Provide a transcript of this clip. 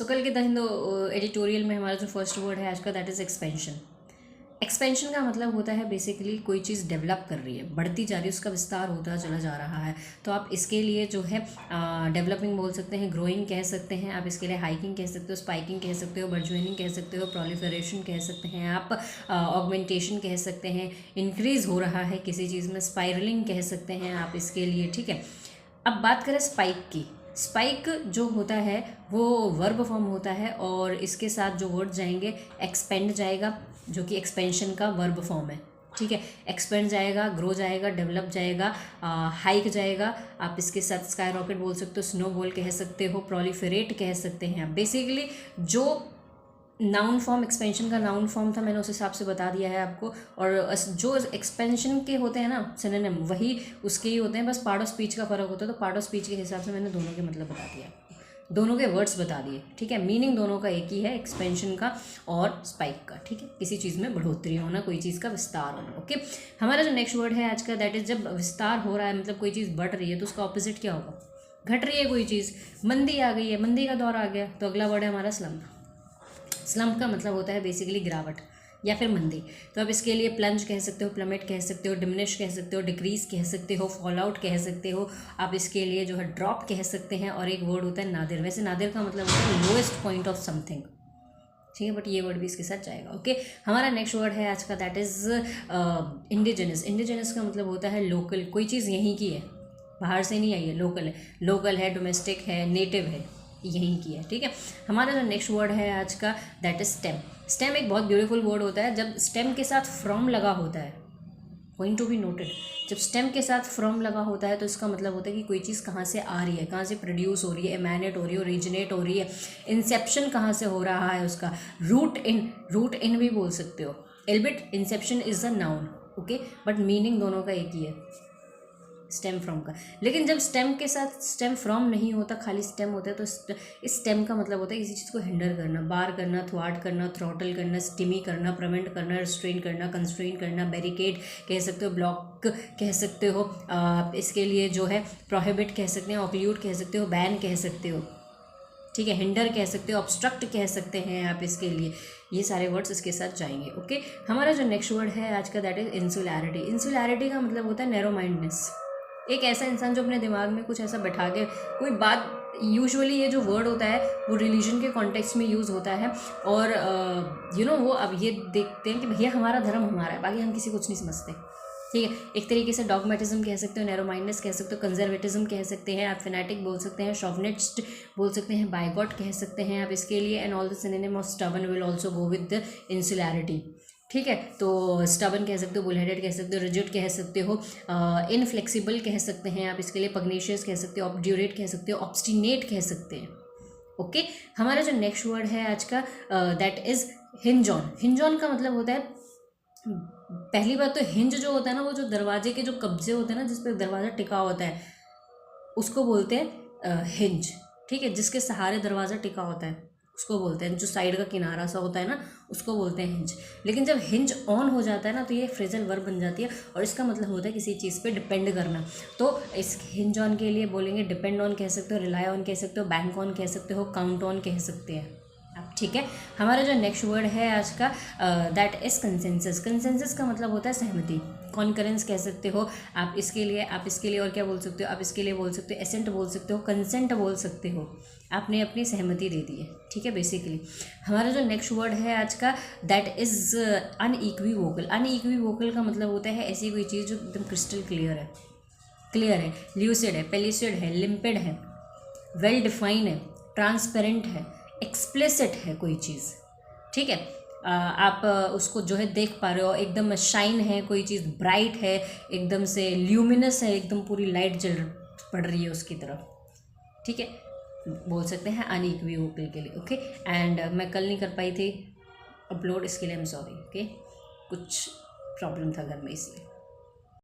सो कल के the Hindu editorial में हमारा जो फर्स्ट वर्ड है आज का दैट इज़ एक्सपेंशन। एक्सपेंशन का मतलब होता है बेसिकली कोई चीज़ डेवलप कर रही है, बढ़ती जा रही है, उसका विस्तार होता चला जा रहा है। तो आप इसके लिए जो है डेवलपिंग बोल सकते हैं, ग्रोइंग कह सकते हैं, आप इसके लिए हाइकिंग कह सकते हो, स्पाइकिंग कह सकते हो, बर्जुइनिंग कह सकते हो, प्रोलिफरेशन कह सकते हैं, आप ऑगमेंटेशन कह सकते हैं, इंक्रीज़ हो रहा है किसी चीज़ में, स्पाइरलिंग कह सकते हैं आप इसके लिए। ठीक है, अब बात करें स्पाइक की। स्पाइक जो होता है वो वर्ब फॉर्म होता है और इसके साथ जो वर्ड जाएंगे एक्सपेंड जाएगा, जो कि एक्सपेंशन का वर्ब फॉर्म है। ठीक है, एक्सपेंड जाएगा, ग्रो जाएगा, डेवलप जाएगा, हाइक जाएगा, आप इसके साथ स्काई रॉकेट बोल सकते हो, स्नो बॉल कह सकते हो, प्रोलिफरेट कह सकते हैं आप। बेसिकली जो नाउन फॉर्म, एक्सपेंशन का नाउन फॉर्म था, मैंने उस हिसाब से बता दिया है आपको। और जो एक्सपेंशन के होते हैं ना सिनोनिम, वही उसके ही होते हैं, बस पार्ट ऑफ स्पीच का फ़र्क होता है। तो पार्ट ऑफ स्पीच के हिसाब से मैंने दोनों के मतलब बता दिया, दोनों के वर्ड्स बता दिए। ठीक है, मीनिंग दोनों का एक ही है, एक्सपेंशन का और स्पाइक का। ठीक है, किसी चीज़ में बढ़ोतरी होना, कोई चीज़ का विस्तार होना। ओके, हमारा जो नेक्स्ट वर्ड है आज का दैट इज़, जब विस्तार हो रहा है मतलब कोई चीज़ बढ़ रही है तो उसका ऑपोजिट क्या होगा? घट रही है कोई चीज़, मंदी आ गई है, मंदी का दौर आ गया, तो अगला वर्ड है हमारा स्लम्प। स्लम्प का मतलब होता है बेसिकली गिरावट या फिर मंदी। तो आप इसके लिए प्लंज कह सकते हो, प्लमेट कह सकते हो, डिमिनिश कह सकते हो, डिक्रीज कह सकते हो, फॉल आउट कह सकते हो, आप इसके लिए जो है ड्रॉप कह सकते हैं। और एक वर्ड होता है नादिर। वैसे नादिर का मतलब होता है लोएस्ट पॉइंट ऑफ समथिंग। ठीक है, बट ये वर्ड भी इसके साथ जाएगा। ओके, हमारा नेक्स्ट वर्ड है आज का दैट इज़ इंडिजिनस। इंडिजिनस का मतलब होता है लोकल, कोई चीज़ यहीं की है, बाहर से नहीं आई है, लोकल है। लोकल है, डोमेस्टिक है, नेटिव है, यहीं की है। ठीक है, हमारा जो नेक्स्ट वर्ड है आज का दैट इज स्टेम। स्टेम एक बहुत ब्यूटीफुल वर्ड होता है। जब स्टेम के साथ फ्रॉम लगा होता है, गोइंग टू बी नोटेड, जब स्टेम के साथ फ्रॉम लगा होता है तो इसका मतलब होता है कि कोई चीज़ कहाँ से आ रही है, कहाँ से प्रोड्यूस हो रही है, एमैनेट हो रही है, ओरिजिनेट हो रही है, इंसेप्शन कहाँ से हो रहा है उसका। रूट इन भी बोल सकते हो। Elbit Inception is the noun. Okay, but meaning दोनों का एक ही है, स्टेम फ्रॉम का। लेकिन जब स्टेम के साथ स्टेम फ्रॉम नहीं होता, खाली स्टेम होता है, तो इस स्टेम का मतलब होता है किसी चीज़ को हिंडर करना, बार करना, थ्वाट करना, थ्रॉटल करना, स्टिमी करना, प्रिवेंट करना, रिस्ट्रेन करना, कंस्ट्रेन करना, बैरिकेड कह सकते हो, ब्लॉक कह सकते हो, इसके लिए जो है प्रोहिबिट कह सकते हैं, ऑक्ल्यूट कह सकते हो, बैन कह सकते हो। ठीक है, हिंडर कह सकते हो, ऑब्स्ट्रक्ट कह सकते हैं आप इसके लिए। ये सारे वर्ड्स इसके साथ जाएंगे। ओके, हमारा जो नेक्स्ट वर्ड है आज का दैट इज इंसुलैरिटी। इंसुलैरिटी का मतलब होता है नैरो माइंडनेस। एक ऐसा इंसान जो अपने दिमाग में कुछ ऐसा बैठा के कोई बात, यूजुअली ये जो वर्ड होता है वो रिलीजन के कॉन्टेक्स्ट में यूज़ होता है। और वो अब ये देखते हैं कि भैया हमारा धर्म हमारा है, बाकी हम किसी कुछ नहीं समझते। ठीक है, एक तरीके से डॉगमेटिज्म कह सकते हो, नैरो माइंडनेस कह सकते हो, कंजर्वेटिज्म कह सकते हैं, आप फेनेटिक बोल सकते हैं, शॉविनिस्ट बोल सकते हैं, बायगॉट कह सकते हैं आप इसके लिए। And all the synonym of stubborn will also go with the insularity. ठीक है, तो स्टबन कह सकते हो, बुलहेडेड कह सकते हो, रिजिड कह सकते हो, इनफ्लेक्सिबल कह सकते हैं आप इसके लिए, पग्नेशियस कह सकते हो, ऑब्ड्यूरेट कह सकते हो, ऑब्स्टिनेट कह सकते हैं। ओके, हमारा जो नेक्स्ट वर्ड है आज का that is hinge on. Hinge on का मतलब होता है, पहली बात तो हिंज जो होता है ना, वो जो दरवाजे के जो कब्जे होते हैं ना, जिस पर दरवाज़ा टिका होता है, उसको बोलते हैं हिंज। ठीक है, जिसके सहारे दरवाज़ा टिका होता है उसको बोलते हैं, जो साइड का किनारा सा होता है ना, उसको बोलते हैं हिंज। लेकिन जब हिंज ऑन हो जाता है ना तो ये फ्रेजल वर्ब बन जाती है और इसका मतलब होता है किसी चीज़ पे डिपेंड करना। तो इस हिंज ऑन के लिए बोलेंगे डिपेंड ऑन कह सकते हो, रिलाई ऑन कह सकते हो, बैंक ऑन कह सकते हो, काउंट ऑन कह सकते हैं आप। ठीक है, हमारा जो नेक्स्ट वर्ड है आज का दैट इज कंसेंसस। कंसेंसस का मतलब होता है सहमति, कॉन्करेंस कह सकते हो आप इसके लिए और क्या बोल सकते हो, आप इसके लिए बोल सकते हो एसेंट बोल सकते हो, कंसेंट बोल सकते हो, आपने अपनी सहमति दे दी है। ठीक है, बेसिकली हमारा जो नेक्स्ट वर्ड है आज का दैट इज अनइक्विवोकल। अनइक्विवोकल का मतलब होता है ऐसी कोई चीज़ जो एकदम क्रिस्टल क्लियर है, ल्यूसिड है, पेलिसिड है, लिम्पिड है, वेल डिफाइन है, ट्रांसपेरेंट है, एक्सप्लिसिट है कोई चीज़। ठीक है, आप उसको जो है देख पा रहे हो, एकदम शाइन है कोई चीज़, ब्राइट है, एकदम से ल्यूमिनस है, एकदम पूरी लाइट जल पड़ रही है उसकी तरफ। ठीक है, बोल सकते हैं अनइक्विवोकल के लिए। ओके, एंड मैं कल नहीं कर पाई थी अपलोड, इसके लिए आई एम सॉरी। ओके, कुछ प्रॉब्लम था घर में इसलिए।